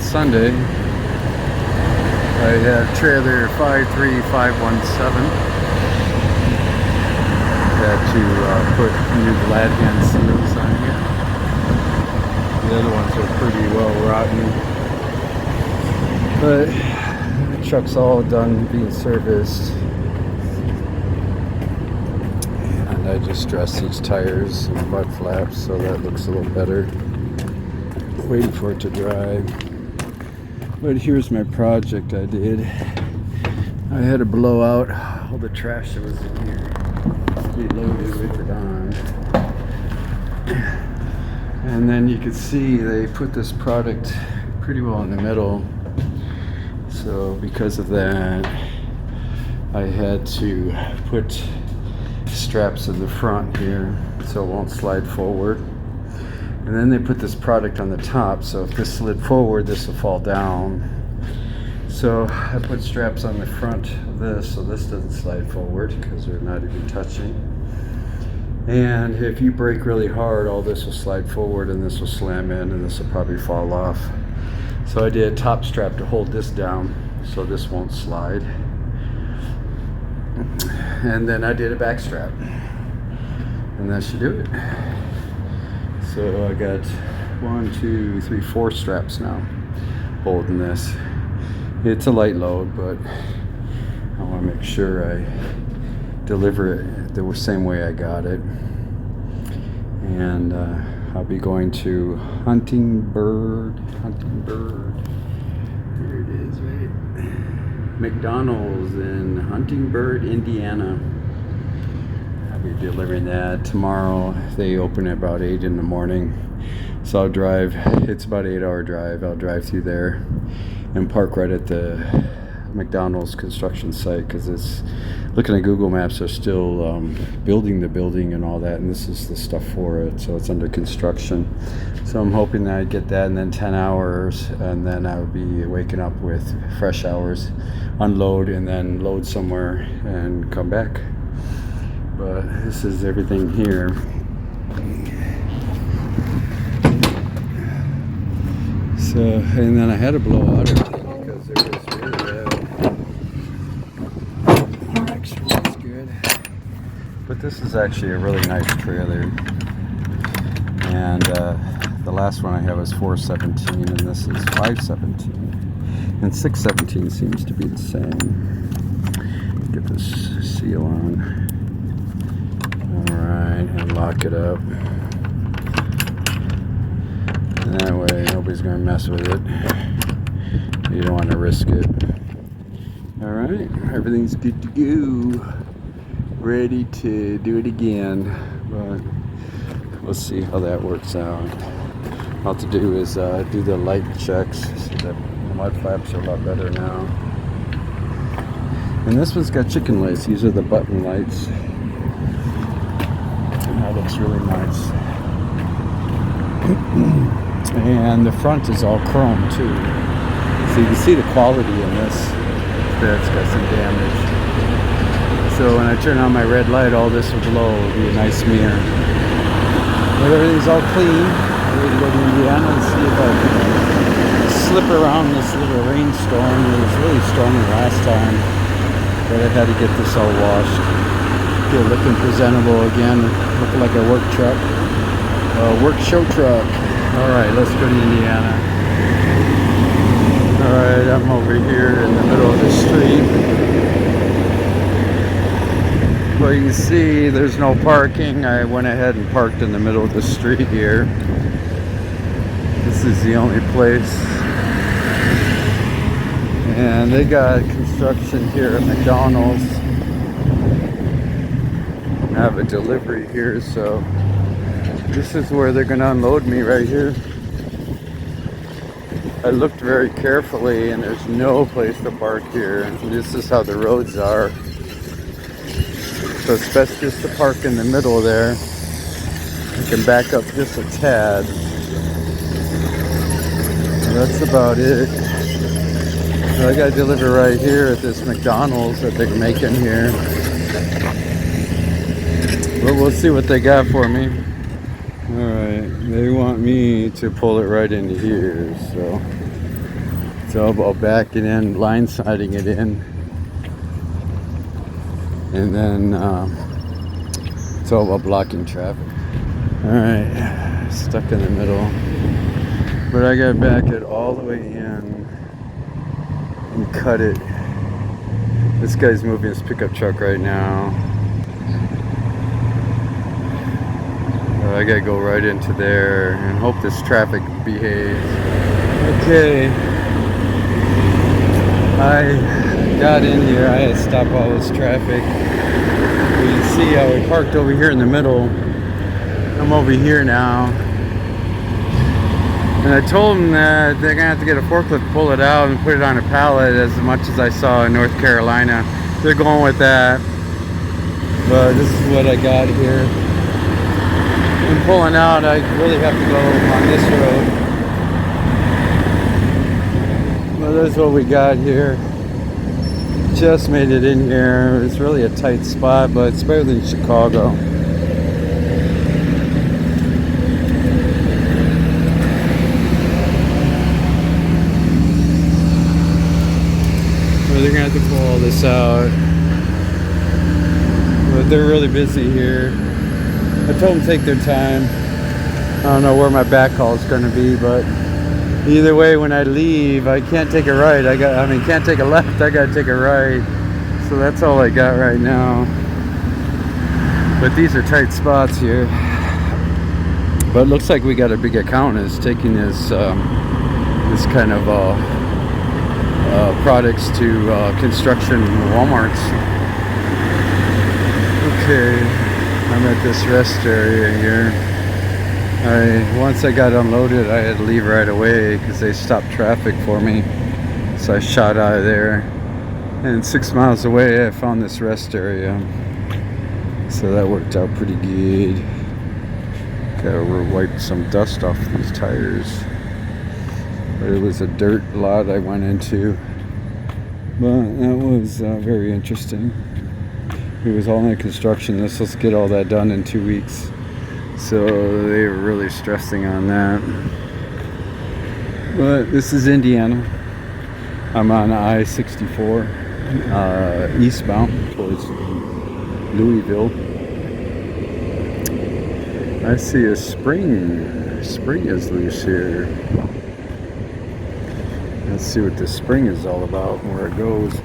Sunday. I have trailer 53517. Had to put new glad hand seals on here. The other ones are pretty well rotten. But the truck's all done being serviced. And I just dressed these tires and mud flaps so that looks a little better. Waiting for it to dry. But here's my project I did. I had to blow out all the trash that was in here. Loaded with it on. And then you can see they put this product pretty well in the middle. So because of that, I had to put straps in the front here so it won't slide forward. And then they put this product on the top, so if this slid forward, this will fall down. So I put straps on the front of this so this doesn't slide forward because they're not even touching. And if you brake really hard, all this will slide forward and this will slam in and this will probably fall off. So I did a top strap to hold this down so this won't slide. And then I did a back strap. And that should do it. So I got 4 straps now holding this. It's a light load, but I want to make sure I deliver it the same way I got it. And I'll be going to Hunting Bird. Here it is, right? McDonald's in Hunting Bird, Indiana. I'll be delivering that tomorrow. They open at about 8 in the morning. So I'll drive, it's about an 8-hour drive. I'll drive through there and park right at the McDonald's construction site because it's, looking at Google Maps, they're still building the building and all that, and this is the stuff for it, so it's under construction. So I'm hoping that I get that in then 10 hours, and then I would be waking up with fresh hours, unload, and then load somewhere and come back. But this is everything here. So, and then I had to blow out everything because there was really actually it's good. But this is actually a really nice trailer. And the last one I had was 417 and this is 517. And 617 seems to be the same. Get this seal on. Alright, and lock it up. And that way nobody's going to mess with it. You don't want to risk it. Alright, everything's good to go. Ready to do it again. But we'll see how that works out. All to do is do the light checks. See that the mud flaps are a lot better now. And this one's got chicken lights. These are the button lights. And that looks really nice. And the front is all chrome too. So you can see the quality in this. That's got some damage. So when I turn on my red light, all this will glow. It'll be a nice mirror. But everything's all clean. I'm ready to go to Indiana and see if I can slip around this little rainstorm. It was really stormy last time. But I had to get this all washed. Get looking presentable again. Looking like a work truck. Work show truck. Alright, let's go to Indiana. Alright, I'm over here in the middle of the street. Well, you can see there's no parking. I went ahead and parked in the middle of the street here. This is the only place. And they got construction here at McDonald's. I have a delivery here, so this is where they're going to unload me right here. I looked very carefully and there's no place to park here. And this is how the roads are. So it's best just to park in the middle there. You can back up just a tad. So that's about it. So I got to deliver right here at this McDonald's that they're making here. But we'll see what they got for me. Alright, they want me to pull it right into here, so It's all about backing in, line siding it in, and then it's all about blocking traffic. All right, stuck in the middle, but I got to back it all the way in and cut it. This guy's moving his pickup truck right now. So I gotta go right into there and hope this traffic behaves. Okay, I got in here. I had to stop all this traffic. You can see how we parked over here in the middle. I'm over here now. And I told them that they're gonna have to get a forklift, pull it out, and put it on a pallet, as much as I saw in North Carolina. They're going with that. But this is what I got here. I'm pulling out. I really have to go on this road. Well, that's what we got here. Just made it in here. It's really a tight spot, but it's better than Chicago. They're gonna have to pull all this out, but they're really busy here. I told them to take their time. I don't know where my backhaul is gonna be, but either way, when I leave, I can't take a right. Can't take a left. I gotta take a right. So that's all I got right now. But these are tight spots here. But it looks like we got a big account is taking this this kind of products to construction Walmarts. Okay, I'm at this rest area here. Once I got unloaded, I had to leave right away because they stopped traffic for me. So I shot out of there, and 6 miles away I found this rest area. So that worked out pretty good. Gotta wipe some dust off these tires. But it was a dirt lot I went into. But that was very interesting. It was all in construction. They're supposed to get all that done in 2 weeks. So they were really stressing on that. But this is Indiana. I'm on I-64 eastbound towards Louisville. I see a spring. Spring is loose here. Let's see what this spring is all about and where it goes.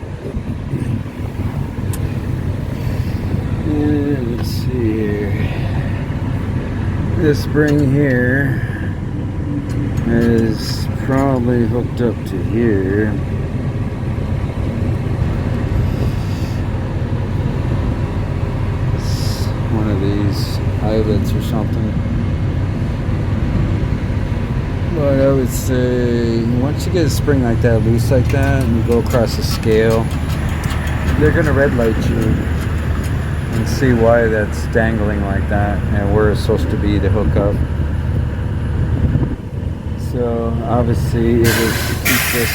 And let's see here. This spring here is probably hooked up to here. It's one of these eyelets or something. But I would say once you get a spring like that, loose like that, and you go across the scale, they're going to red light you and see why that's dangling like that and where it's supposed to be to hook up. So obviously it is to keep this,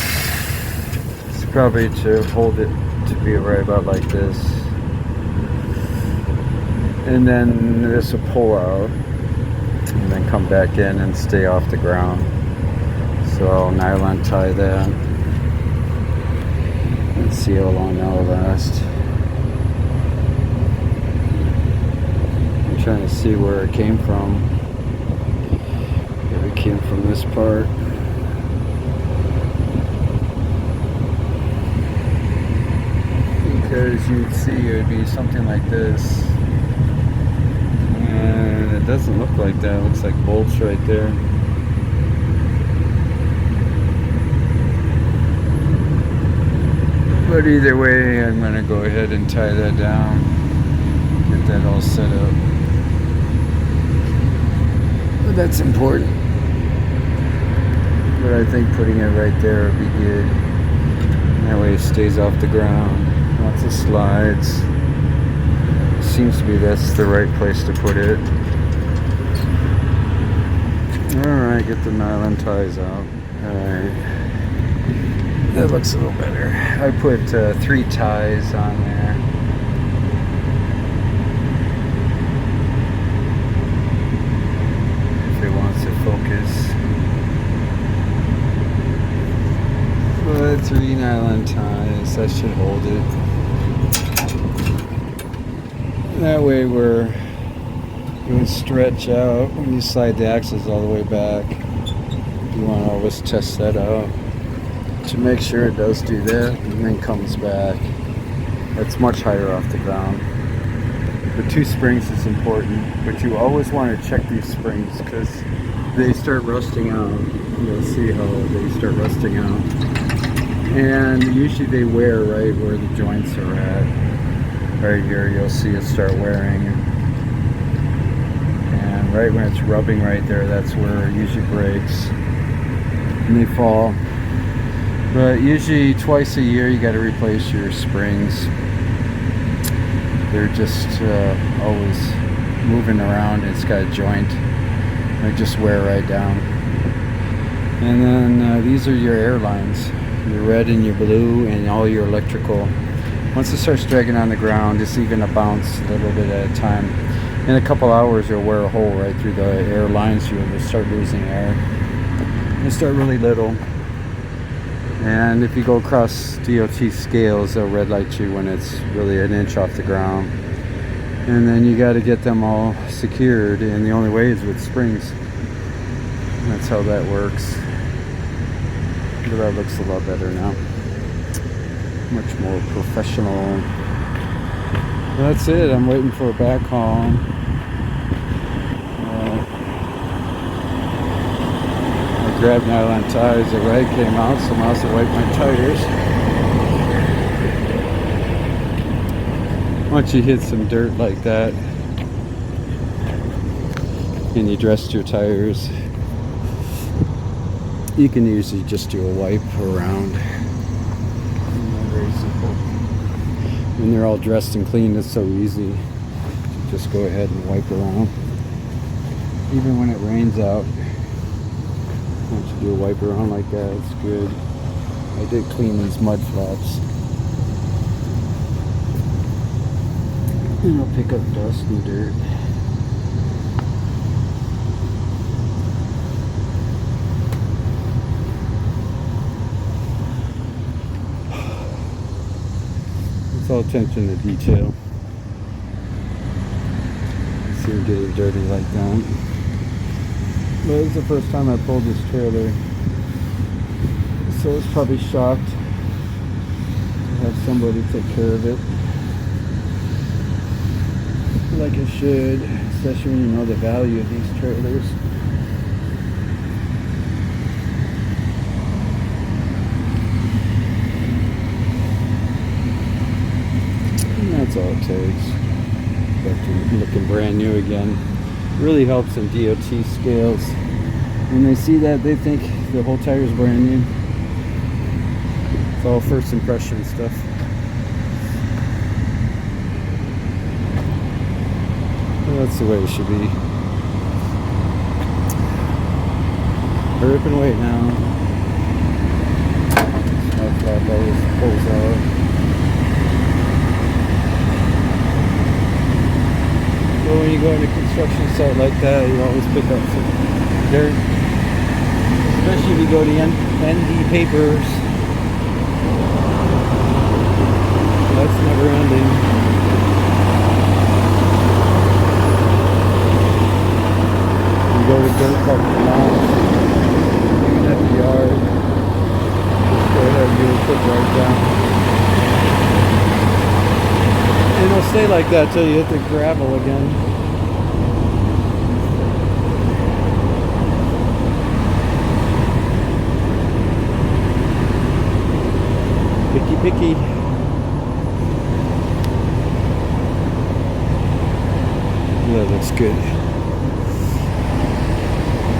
it's probably to hold it to be right about like this. And then this will pull out and then come back in and stay off the ground. So I'll nylon tie that. Let's see how long that'll last. I'm trying to see where it came from. It came from this part. Because you'd see it would be something like this. And it doesn't look like that. It looks like bolts right there. But either way, I'm going to go ahead and tie that down. Get that all set up. But that's important. But I think putting it right there would be good. That way it stays off the ground. Lots of slides. Seems to be that's the right place to put it. Alright, get the nylon ties out. Alright. That looks a little better. I put 3 ties on there. If it wants to focus. 3 nylon ties. That should hold it. That way it would stretch out when you slide the axles all the way back. You want to always test that out to make sure it does do that and then comes back. That's much higher off the ground. The 2 springs is important, but you always want to check these springs because they start rusting out. You'll see how they start rusting out. And usually they wear right where the joints are at. Right here you'll see it start wearing. And right when it's rubbing right there, that's where it usually breaks. And they fall. But usually twice a year you got to replace your springs. They're just always moving around. It's got a joint. They just wear right down. And then these are your air lines. Your red and your blue and all your electrical. Once it starts dragging on the ground, it's even a bounce a little bit at a time. In a couple hours, you'll wear a hole right through the air lines. You'll start losing air. They start really little. And if you go across DOT scales, they'll red light you when it's really an inch off the ground. And then you got to get them all secured, and the only way is with springs. That's how that works. But that looks a lot better now. Much more professional. That's it. I'm waiting for a backhaul. Grabbed nylon ties, the rag came out, so I also wiped my tires. Once you hit some dirt like that and you dressed your tires, you can usually just do a wipe around. Very simple. When they're all dressed and clean, it's so easy. Just go ahead and wipe around. Even when it rains out, once you do a wipe around like that, it's good. I did clean these mud flaps. And I'll pick up dust and dirt. It's all attention to detail. See it getting dirty like that. But it's the first time I pulled this trailer, so it's probably shocked to have somebody take care of it like it should, especially when you know the value of these trailers. And that's all it takes. Back to looking brand new again. Really helps in DOT scales. When they see that, they think the whole tire is brand new. It's all first impression stuff. Well, that's the way it should be. Hurry up and wait now. That flap always pulls out. Well, when you go on a construction site like that, you always pick up some dirt. Especially if you go to ND Papers. That's never ending. You go to dirt parking lot, even at the yard. Just go ahead and do a quick ride down. And it'll stay like that till you hit the gravel again. Picky. That looks good.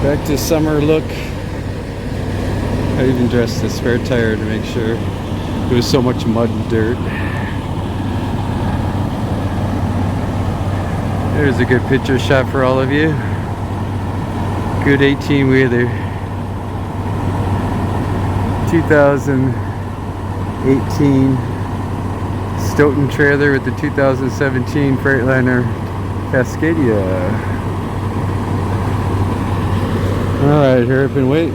Back to summer look. I even dressed the spare tire to make sure there was so much mud and dirt. There's a good picture shot for all of you. Good 18-wheeler. 2018 Stoughton trailer with the 2017 Freightliner Cascadia. Alright, hurry up and wait.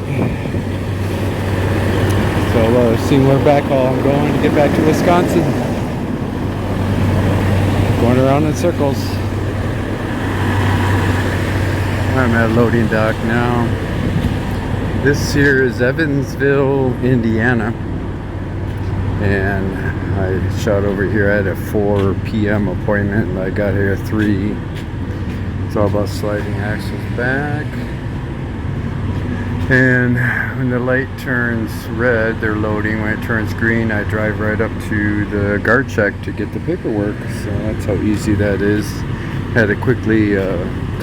So seeing where backhaul I'm going to get back to Wisconsin. Going around in circles. I'm at loading dock now. This here is Evansville, Indiana. And I shot over here at a 4 p.m. appointment and I got here at 3. It's all about sliding axles back. And when the light turns red, they're loading. When it turns green, I drive right up to the guard check to get the paperwork. So that's how easy that is. Had to quickly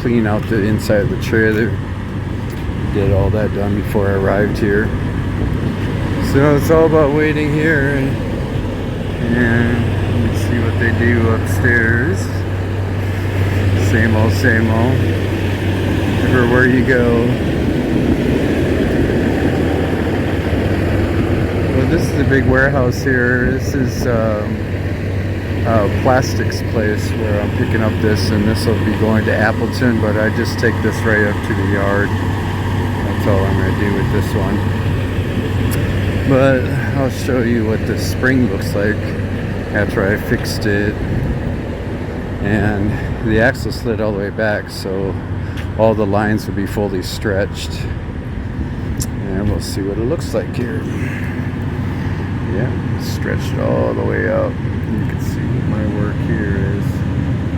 clean out the inside of the trailer. Get all that done before I arrived here. So it's all about waiting here and let's see what they do upstairs. Same old, same old. Everywhere you go. Well, this is a big warehouse here. This is a plastics place where I'm picking up this, and this will be going to Appleton, but I just take this right up to the yard. That's all I'm going to do with this one. But I'll show you what the spring looks like after I fixed it. And the axle slid all the way back, so all the lines will be fully stretched. And we'll see what it looks like here. Yeah, stretched all the way up. You can see what my work here is.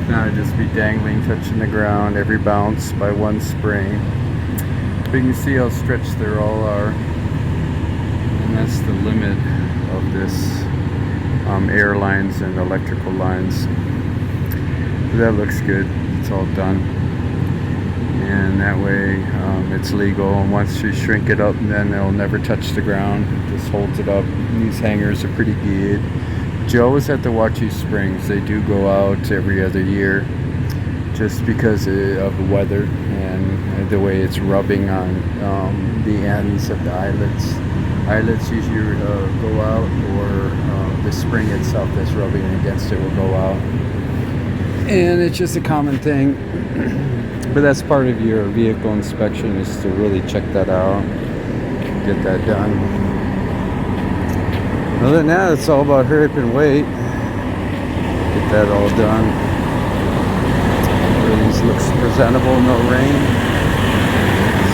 Now I'd just be dangling, touching the ground every bounce by one spring. But you can see how stretched they all are. And that's the limit of this air lines and electrical lines. But that looks good. It's all done. And that way it's legal. And once you shrink it up, then it'll never touch the ground. It just holds it up. And these hangers are pretty good. But you always have to watch these springs. They do go out every other year just because of the weather and the way it's rubbing on the ends of the eyelets. Eyelets usually go out, or the spring itself that's rubbing against it will go out. And it's just a common thing. But that's part of your vehicle inspection, is to really check that out, get that done. Other than that, it's all about hurry up and wait. Get that all done. Everything looks presentable, no rain.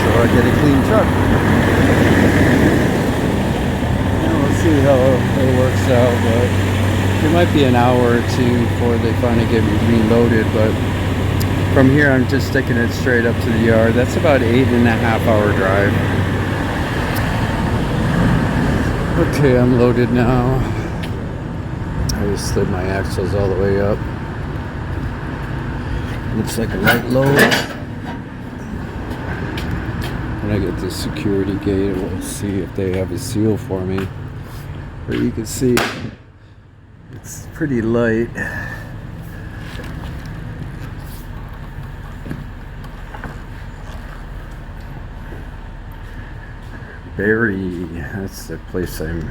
So I get a clean truck. See how it works out, but it might be an hour or two before they finally get reloaded. But from here I'm just taking it straight up to the yard. That's about 8.5 hour drive. Okay, I'm loaded now. I just slid my axles all the way up. Looks like a light load. When I get to the security gate, we'll see if they have a seal for me. But you can see it's pretty light. Barry, that's the place I'm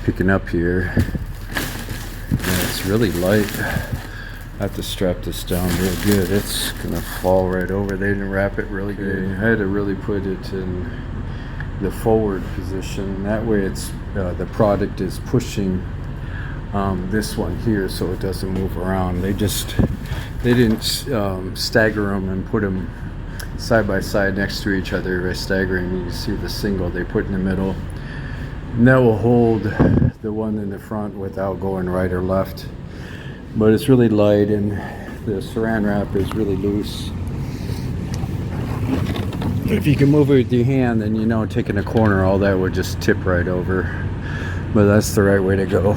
picking up here. Yeah, it's really light. I have to strap this down real good. It's gonna fall right over. They didn't wrap it really good. I had to really put it in the forward position. That way it's the product is pushing this one here so it doesn't move around. They didn't stagger them and put them side by side next to each other by staggering. You see the single they put in the middle, and that will hold the one in the front without going right or left. But it's really light and the saran wrap is really loose. If you can move it with your hand, then you know taking a corner, all that would just tip right over. But that's the right way to go.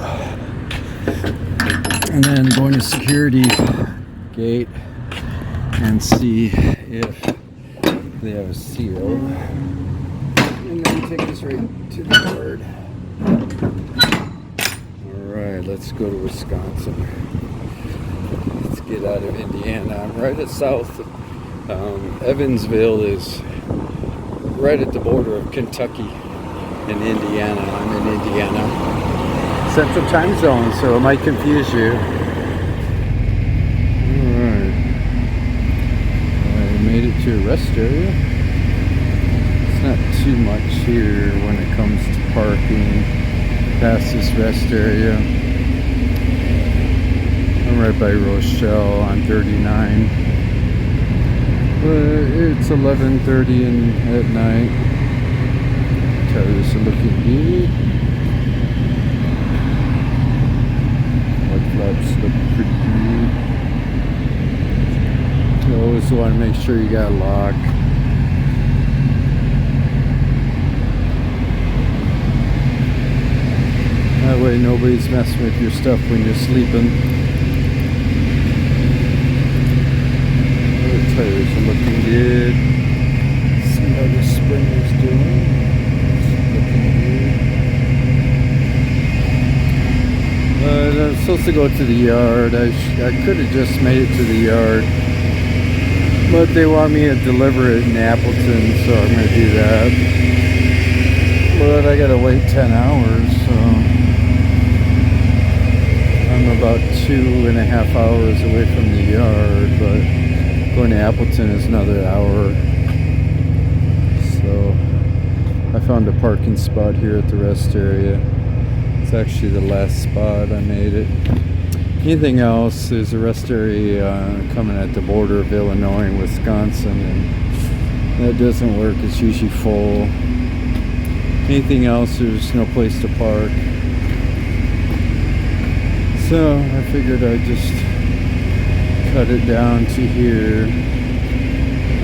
And then going to security gate and see if they have a seal. And then take this right to the yard. Alright, let's go to Wisconsin. Let's get out of Indiana. I'm right at south. Evansville is right at the border of Kentucky and Indiana. I'm in Indiana. Central time zone, so it might confuse you. Alright. I made it to a rest area. not too much here when it comes to parking past this rest area. I'm right by Rochelle on 39. But it's 11:30 at night. Tires are looking good. Mud flaps look pretty good. You always want to make sure you got a lock. That way nobody's messing with your stuff when you're sleeping. The tires are looking good. See how the sprinter's doing. Looking good. I'm supposed to go to the yard. I could have just made it to the yard. But they want me to deliver it in Appleton, so I'm going to do that. But I got to wait 10 hours, so I'm about 2.5 hours away from the yard, but going to Appleton is another hour. So I found a parking spot here at the rest area. It's actually the last spot I made it. Anything else, there's a rest area coming at the border of Illinois and Wisconsin, and that doesn't work. It's usually full. Anything else, there's no place to park. So I figured I'd just cut it down to here.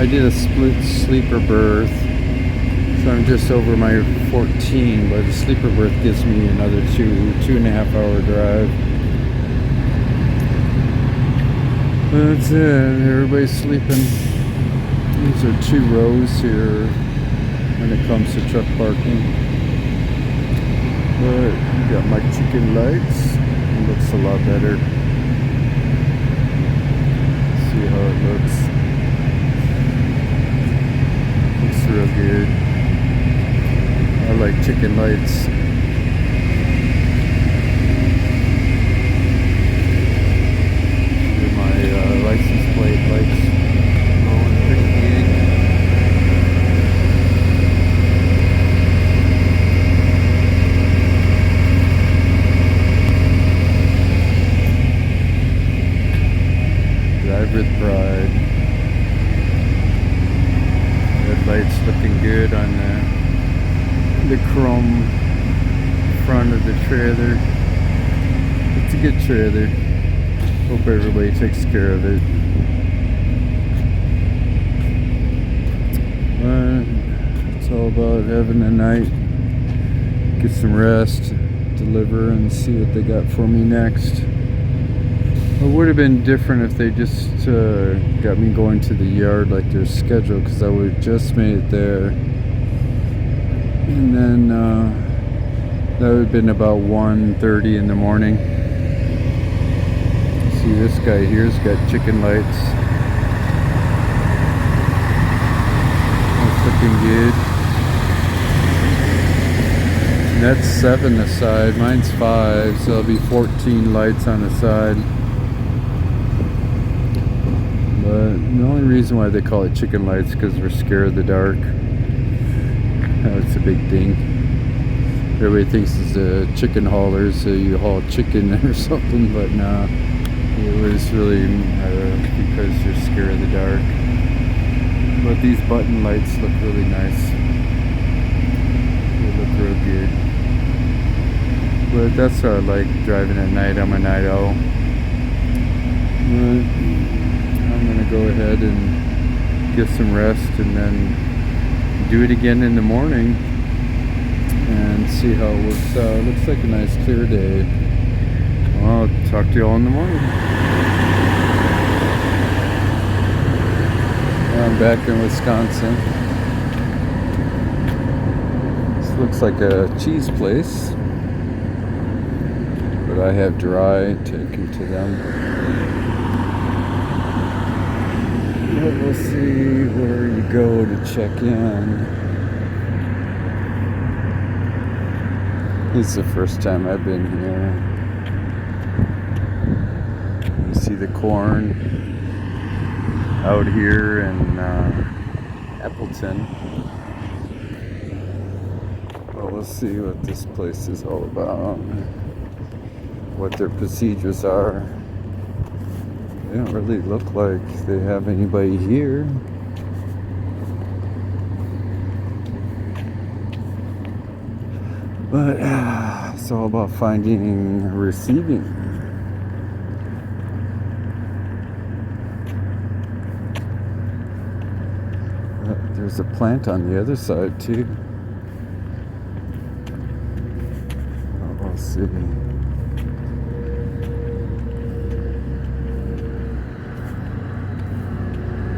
I did a split sleeper berth, so I'm just over my 14, but the sleeper berth gives me another 2.5 hour drive. That's it. Everybody's sleeping. These are 2 rows here when it comes to truck parking. But got my chicken lights. It looks a lot better. See how it looks. Looks real good. I like chicken lights. License plate lights going pretty good. Drive with pride. Red lights looking good on the chrome front of the trailer. It's a good trailer. Hope everybody takes care of it. It's all about having a night, get some rest, deliver, and see what they got for me next. It would have been different if they just got me going to the yard like they're scheduled, because I would have just made it there. And then that would have been about 1:30 in the morning. See, this guy here's got chicken lights. That's looking good. And that's 7 aside. Mine's 5, so there'll be 14 lights on the side. But the only reason why they call it chicken lights is because we're scared of the dark. That's a big thing. Everybody thinks it's a chicken hauler, so you haul chicken or something, but nah. It was really because you're scared of the dark. But these button lights look really nice. They look real good. But that's what I like driving at night. I'm a night owl. But I'm gonna go ahead and get some rest and then do it again in the morning and see how it works out. Looks like a nice clear day. I'll talk to you all in the morning. I'm back in Wisconsin. This looks like a cheese place, but I have dry taken to them. But we'll see where you go to check in. This is the first time I've been here. You see the corn out here in Appleton. we'll see what this place is all about, what their procedures are. They don't really look like they have anybody here. But it's all about finding, receiving. There's a plant on the other side too. We'll see.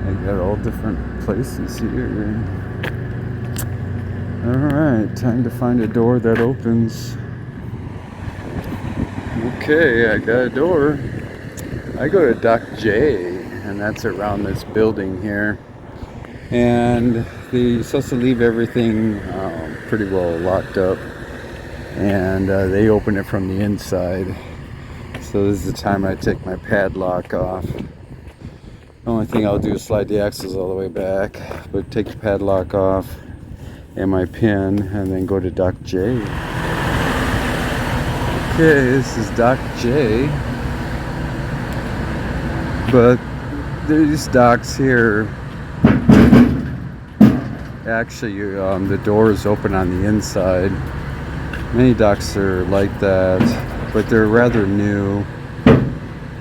I got all different places here. Alright, time to find a door that opens. Okay, I got a door. I go to Dock J, and that's around this building here. And they're supposed to leave everything pretty well locked up. And they open it from the inside. So this is the time I take my padlock off. The only thing I'll do is slide the axles all the way back, but take the padlock off and my pin, and then go to Dock J. Okay, this is Dock J. But these docks here, actually the door is open on the inside. Many docks are like that, but they're rather new.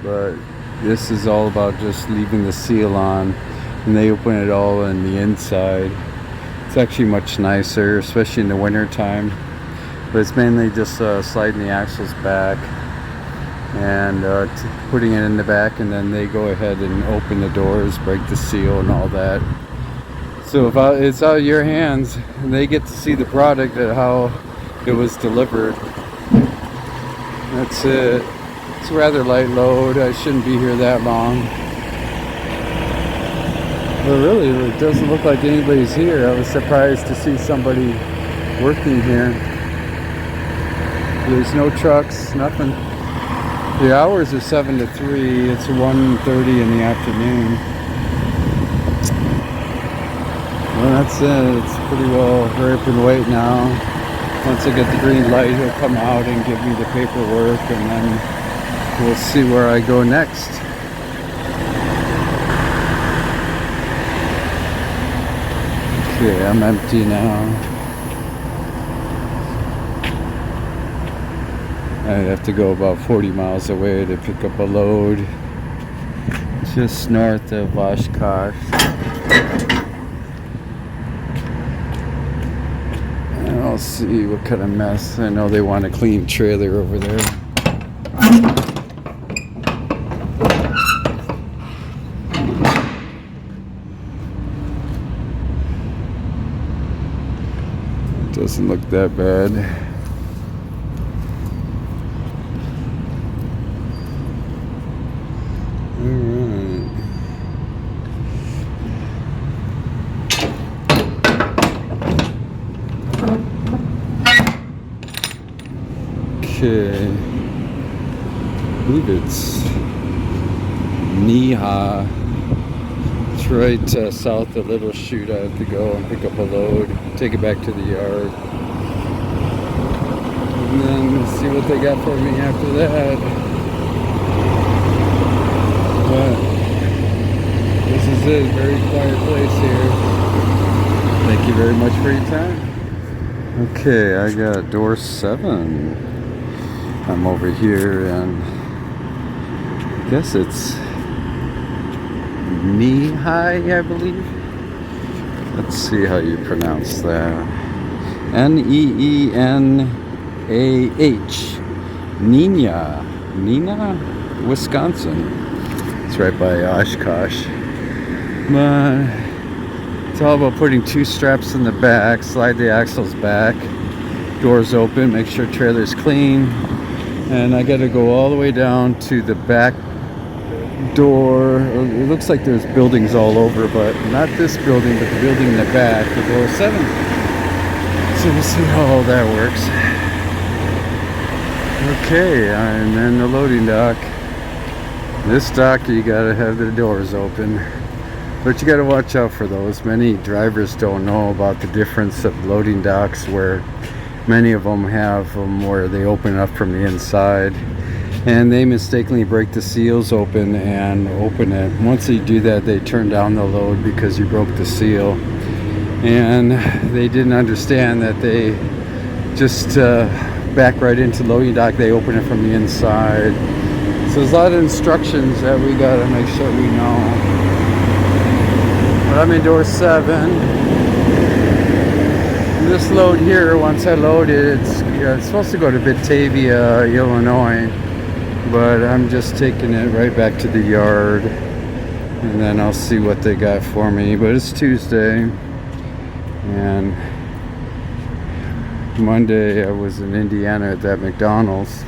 But this is all about just leaving the seal on, and they open it all in the inside. It's actually much nicer, especially in the winter time. But it's mainly just sliding the axles back and putting it in the back, and then they go ahead and open the doors, break the seal and all that. So if it's out of your hands, and they get to see the product and how it was delivered. That's it. It's a rather light load. I shouldn't be here that long. But really, it doesn't look like anybody's here. I was surprised to see somebody working here. There's no trucks, nothing. The hours are 7 to 3. It's 1:30 in the afternoon. Well, that's it. It's pretty well hurry up and wait now. Once I get the green light, he'll come out and give me the paperwork, and then we'll see where I go next. Okay, I'm empty now. I have to go about 40 miles away to pick up a load just north of Oshkosh. And I'll see what kind of mess. I know they want a clean trailer over there. Doesn't look that bad. Alright. Okay. I believe it's Neha. It's right south of Little Chute. I have to go and pick up a load, take it back to the yard, and then see what they got for me after that. But this is it. Very quiet place here. Thank you very much for your time. Okay, I got door 7. I'm over here, and I guess it's Nehi, I believe. Let's see how you pronounce that. Neenah. Neenah, Wisconsin. It's right by Oshkosh. But it's all about putting 2 straps in the back, slide the axles back, doors open, make sure trailer's clean. And I gotta go all the way down to the back door. It looks like there's buildings all over, but not this building, but the building in the back, the door 7. So we'll see how all that works. Okay, I'm in the loading dock. This dock, you gotta have the doors open, but you gotta watch out for those. Many drivers don't know about the difference of loading docks, where Many of them have them where they open up from the inside, and they mistakenly break the seals open and open it. Once they do that, they turn down the load because you broke the seal. And they didn't understand that they just back right into loading dock. They open it from the inside. So there's a lot of instructions that we gotta make sure we know. But I'm in door 7. This load here, once I load it, it's supposed to go to Batavia, Illinois, but I'm just taking it right back to the yard, and then I'll see what they got for me. But it's Tuesday, and Monday I was in Indiana at that McDonald's,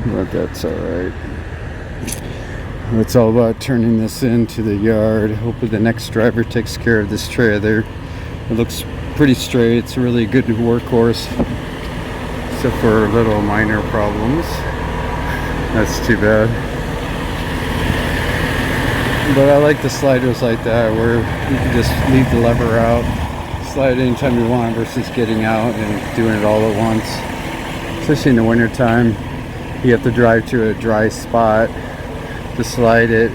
but that's alright. It's all about turning this into the yard. Hopefully the next driver takes care of this trailer. It looks pretty straight. It's a really good workhorse, except for little minor problems. That's too bad. But I like the sliders like that, where you can just leave the lever out, slide anytime you want, versus getting out and doing it all at once. Especially in the winter time, you have to drive to a dry spot to slide it.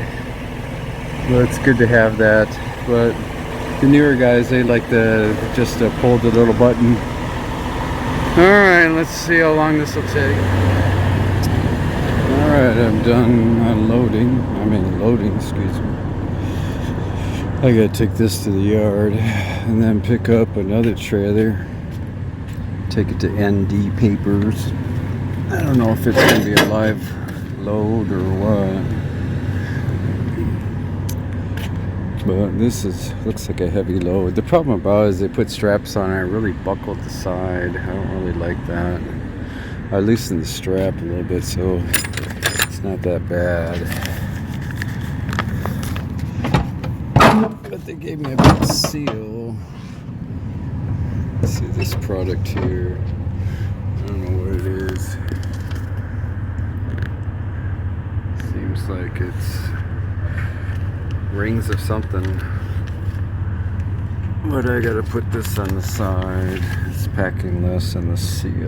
Well, it's good to have that. But the newer guys, they like just to pull the little button. Alright, let's see how long this will take. Alright, I'm done unloading. Loading, excuse me. I gotta take this to the yard and then pick up another trailer. Take it to ND Papers. I don't know if it's gonna be a live load or what. But this looks like a heavy load. The problem about it is they put straps on it. I really buckled the side. I don't really like that. I loosened the strap a little bit, so it's not that bad. But they gave me a big seal. Let's see this product here. I don't know what it is. Seems like it's rings of something, but I gotta put this on the side. It's packing less than the seal.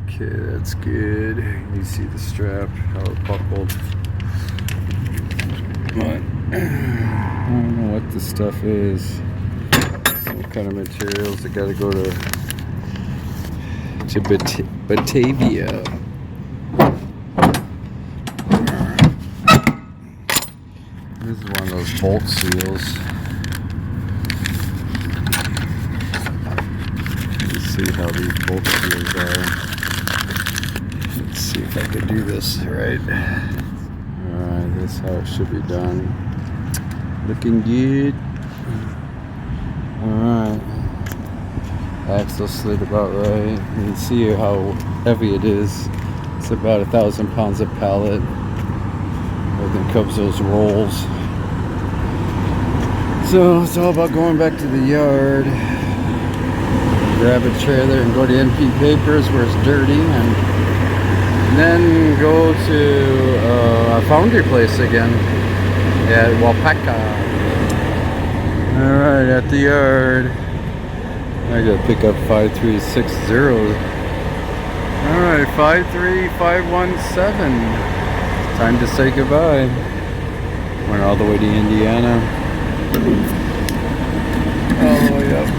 Okay, that's good. You see the strap, how it buckled. But I don't know what this stuff is. Some kind of materials. I gotta go to Batavia. This is one of those bolt seals. Let's see how these bolt seals are. Let's see if I can do this right. Alright, that's how it should be done. Looking good. Alright. Axle slid about right. You can see how heavy it is. It's about 1,000 pounds of pallet. Everything covers those rolls. So it's all about going back to the yard, grab a trailer and go to NP Papers where it's dirty, and then go to a foundry place again at Waupaca. Alright, at the yard. I gotta pick up 5360. Alright, 53517. Time to say goodbye. Went all the way to Indiana. All the way up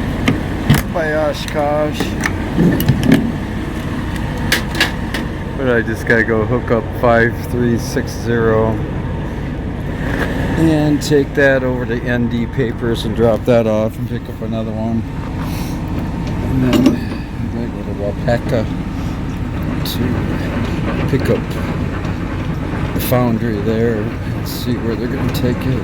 by Oshkosh. But I just gotta go hook up 5360 and take that over to ND Papers and drop that off and pick up another one. And then I go to Waupaca to pick up the foundry there and see where they're going to take it.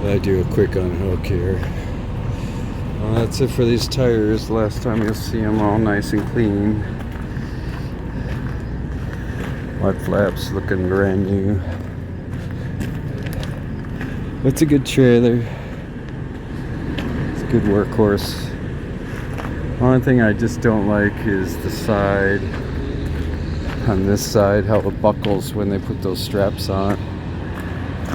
I do a quick unhook here. Well, that's it for these tires. Last time you'll see them all nice and clean. Mud flaps looking brand new. It's a good trailer. It's a good workhorse. Only thing I just don't like is the side, on this side, how it buckles when they put those straps on.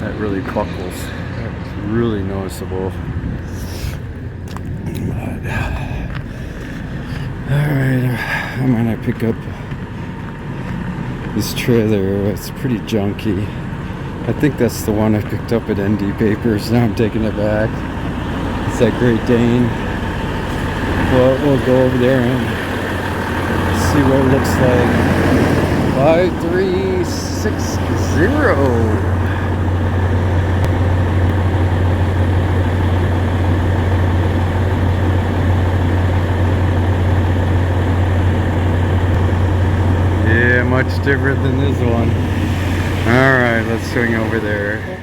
That really buckles. That's really noticeable. Alright, I'm gonna pick up this trailer. It's pretty junky. I think that's the one I picked up at ND Papers. Now I'm taking it back. It's that Great Dane. Well, we'll go over there and see what it looks like. 5360. Yeah, much different than this one. Alright, let's swing over there.